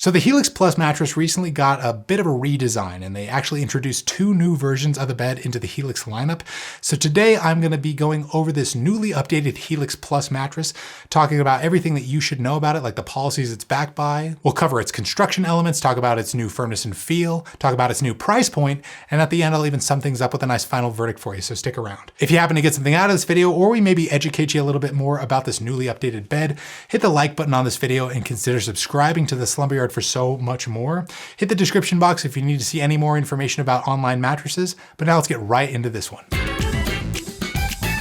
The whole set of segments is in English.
So the Helix Plus mattress recently got a bit of a redesign, and they actually introduced 2 new versions of the bed into the Helix lineup. So today I'm going to be going over this newly updated Helix Plus mattress, talking about everything that you should know about it, like the policies it's backed by. We'll cover its construction elements, talk about its new firmness and feel, talk about its new price point, and at the end I'll even sum things up with a nice final verdict for you, so stick around. If you happen to get something out of this video, or we maybe educate you a little bit more about this newly updated bed, hit the like button on this video and consider subscribing to the Slumber Yard for so much more. Hit the description box if you need to see any more information about online mattresses, but now let's get right into this one.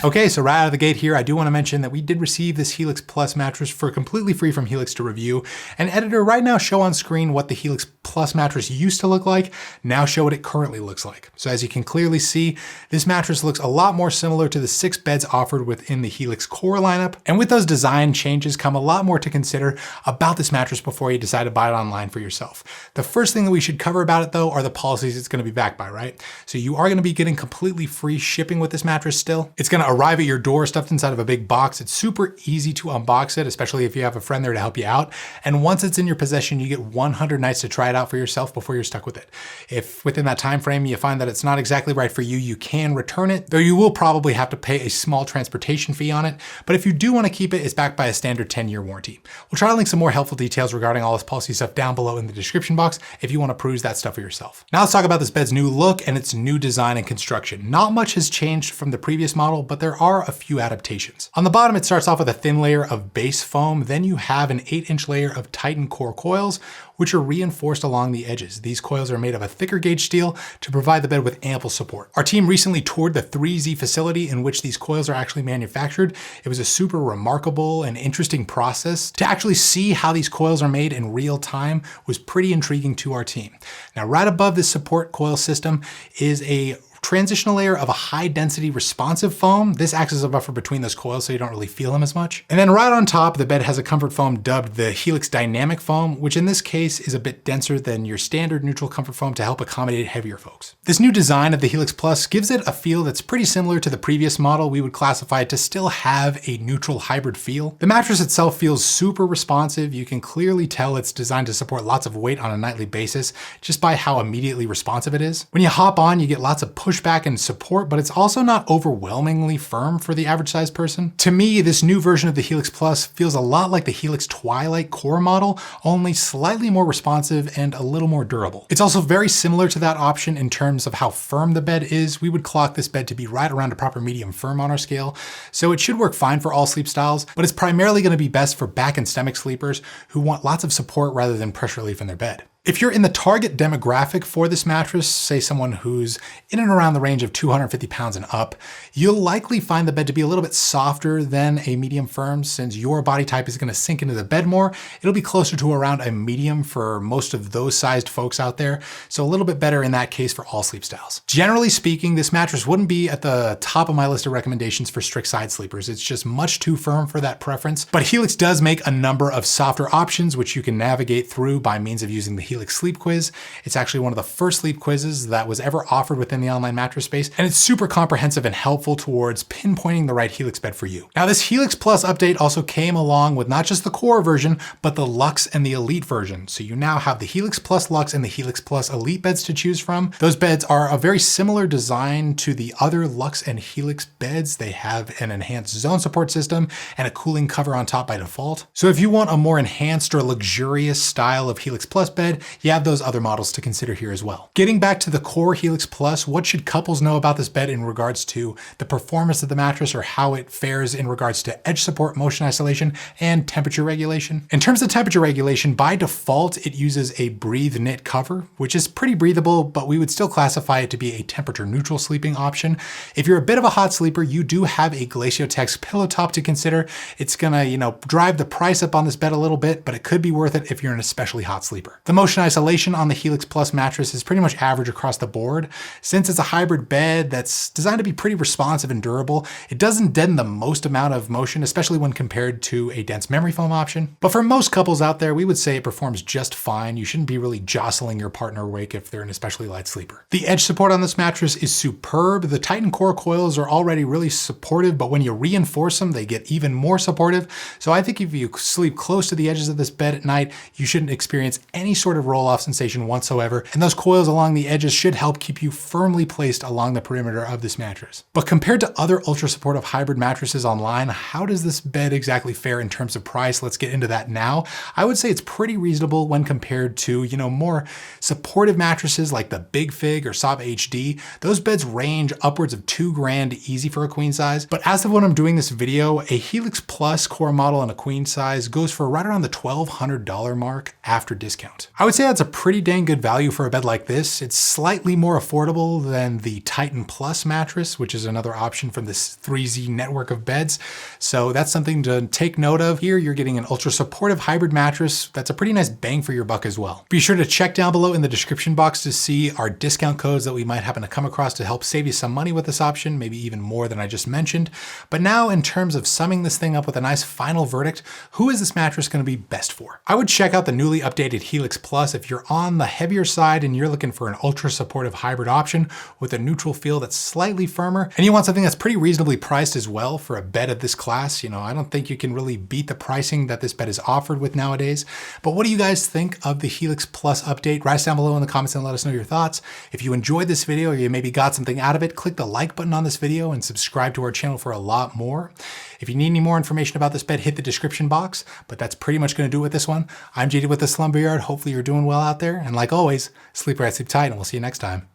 Okay, so right out of the gate here, I do want to mention that we did receive this Helix Plus mattress for completely free from Helix to review. And editor, right now show on screen what the Helix Plus mattress used to look like, now show what it currently looks like. So as you can clearly see, this mattress looks a lot more similar to the 6 beds offered within the Helix Core lineup. And with those design changes come a lot more to consider about this mattress before you decide to buy it online for yourself. The first thing that we should cover about it though are the policies it's going to be backed by, right? So you are going to be getting completely free shipping with this mattress still. It's going to arrive at your door stuffed inside of a big box. It's super easy to unbox it, especially if you have a friend there to help you out. And once it's in your possession, you get 100 nights to try it out for yourself before you're stuck with it. If within that time frame you find that it's not exactly right for you, you can return it, though you will probably have to pay a small transportation fee on it. But if you do want to keep it, it's backed by a standard 10-year warranty. We'll try to link some more helpful details regarding all this policy stuff down below in the description box if you want to peruse that stuff for yourself. Now let's talk about this bed's new look and its new design and construction. Not much has changed from the previous model, but there are a few adaptations. On the bottom, it starts off with a thin layer of base foam. Then you have an 8-inch layer of Titan core coils, which are reinforced along the edges. These coils are made of a thicker gauge steel to provide the bed with ample support. Our team recently toured the 3Z facility in which these coils are actually manufactured. It was a super remarkable and interesting process. To actually see how these coils are made in real time was pretty intriguing to our team. Now, right above this support coil system is a transitional layer of a high density responsive foam. This acts as a buffer between those coils so you don't really feel them as much. And then right on top, the bed has a comfort foam dubbed the Helix Dynamic Foam, which in this case is a bit denser than your standard neutral comfort foam to help accommodate heavier folks. This new design of the Helix Plus gives it a feel that's pretty similar to the previous model. We would classify it to still have a neutral hybrid feel. The mattress itself feels super responsive. You can clearly tell it's designed to support lots of weight on a nightly basis just by how immediately responsive it is. When you hop on, you get lots of pushback and support, but it's also not overwhelmingly firm for the average size person. To me, this new version of the Helix Plus feels a lot like the Helix Twilight core model, only slightly more responsive and a little more durable. It's also very similar to that option in terms of how firm the bed is. We would clock this bed to be right around a proper medium firm on our scale, so it should work fine for all sleep styles, but it's primarily going to be best for back and stomach sleepers who want lots of support rather than pressure relief in their bed. If you're in the target demographic for this mattress, say someone who's in and around the range of 250 pounds and up, you'll likely find the bed to be a little bit softer than a medium firm. Since your body type is going to sink into the bed more, it'll be closer to around a medium for most of those sized folks out there. So a little bit better in that case for all sleep styles. Generally speaking, this mattress wouldn't be at the top of my list of recommendations for strict side sleepers. It's just much too firm for that preference. But Helix does make a number of softer options, which you can navigate through by means of using the Helix Sleep Quiz. It's actually one of the first sleep quizzes that was ever offered within the online mattress space, and it's super comprehensive and helpful towards pinpointing the right Helix bed for you. Now, this Helix Plus update also came along with not just the core version, but the Luxe and the Elite version. So you now have the Helix Plus Luxe and the Helix Plus Elite beds to choose from. Those beds are a very similar design to the other Luxe and Helix beds. They have an enhanced zone support system and a cooling cover on top by default. So if you want a more enhanced or luxurious style of Helix Plus bed, you have those other models to consider here as well. Getting back to the core Helix Plus, what should couples know about this bed in regards to the performance of the mattress or how it fares in regards to edge support, motion isolation, and temperature regulation? In terms of temperature regulation, by default, it uses a breathe knit cover, which is pretty breathable, but we would still classify it to be a temperature neutral sleeping option. If you're a bit of a hot sleeper, you do have a Glaciotex pillow top to consider. It's gonna, drive the price up on this bed a little bit, but it could be worth it if you're an especially hot sleeper. The motion Motion isolation on the Helix Plus mattress is pretty much average across the board. Since it's a hybrid bed that's designed to be pretty responsive and durable, it doesn't deaden the most amount of motion, especially when compared to a dense memory foam option. But for most couples out there, we would say it performs just fine. You shouldn't be really jostling your partner awake if they're an especially light sleeper. The edge support on this mattress is superb. The Titan core coils are already really supportive, but when you reinforce them, they get even more supportive. So I think if you sleep close to the edges of this bed at night, you shouldn't experience any sort of roll-off sensation whatsoever. And those coils along the edges should help keep you firmly placed along the perimeter of this mattress. But compared to other ultra supportive hybrid mattresses online, how does this bed exactly fare in terms of price? Let's get into that now. I would say it's pretty reasonable when compared to, more supportive mattresses like the Big Fig or Sob HD. Those beds range upwards of $2,000 easy for a queen size. But as of when I'm doing this video, a Helix Plus core model in a queen size goes for right around the $1,200 mark after discount. I would say that's a pretty dang good value for a bed like this. It's slightly more affordable than the Titan Plus mattress, which is another option from this 3Z network of beds. So that's something to take note of. Here you're getting an ultra supportive hybrid mattress that's a pretty nice bang for your buck as well. Be sure to check down below in the description box to see our discount codes that we might happen to come across to help save you some money with this option, maybe even more than I just mentioned. But now in terms of summing this thing up with a nice final verdict, who is this mattress going to be best for? I would check out the newly updated Helix Plus if you're on the heavier side and you're looking for an ultra supportive hybrid option with a neutral feel that's slightly firmer, and you want something that's pretty reasonably priced as well for a bed of this class. I don't think you can really beat the pricing that this bed is offered with nowadays. But what do you guys think of the Helix Plus update? Write us down below in the comments and let us know your thoughts. If you enjoyed this video or you maybe got something out of it, click the like button on this video and subscribe to our channel for a lot more. If you need any more information about this bed, hit the description box. But that's pretty much going to do it with this one. I'm JD with the Slumber Yard. Hopefully you're doing well out there. And like always, sleep right, sleep tight, and we'll see you next time.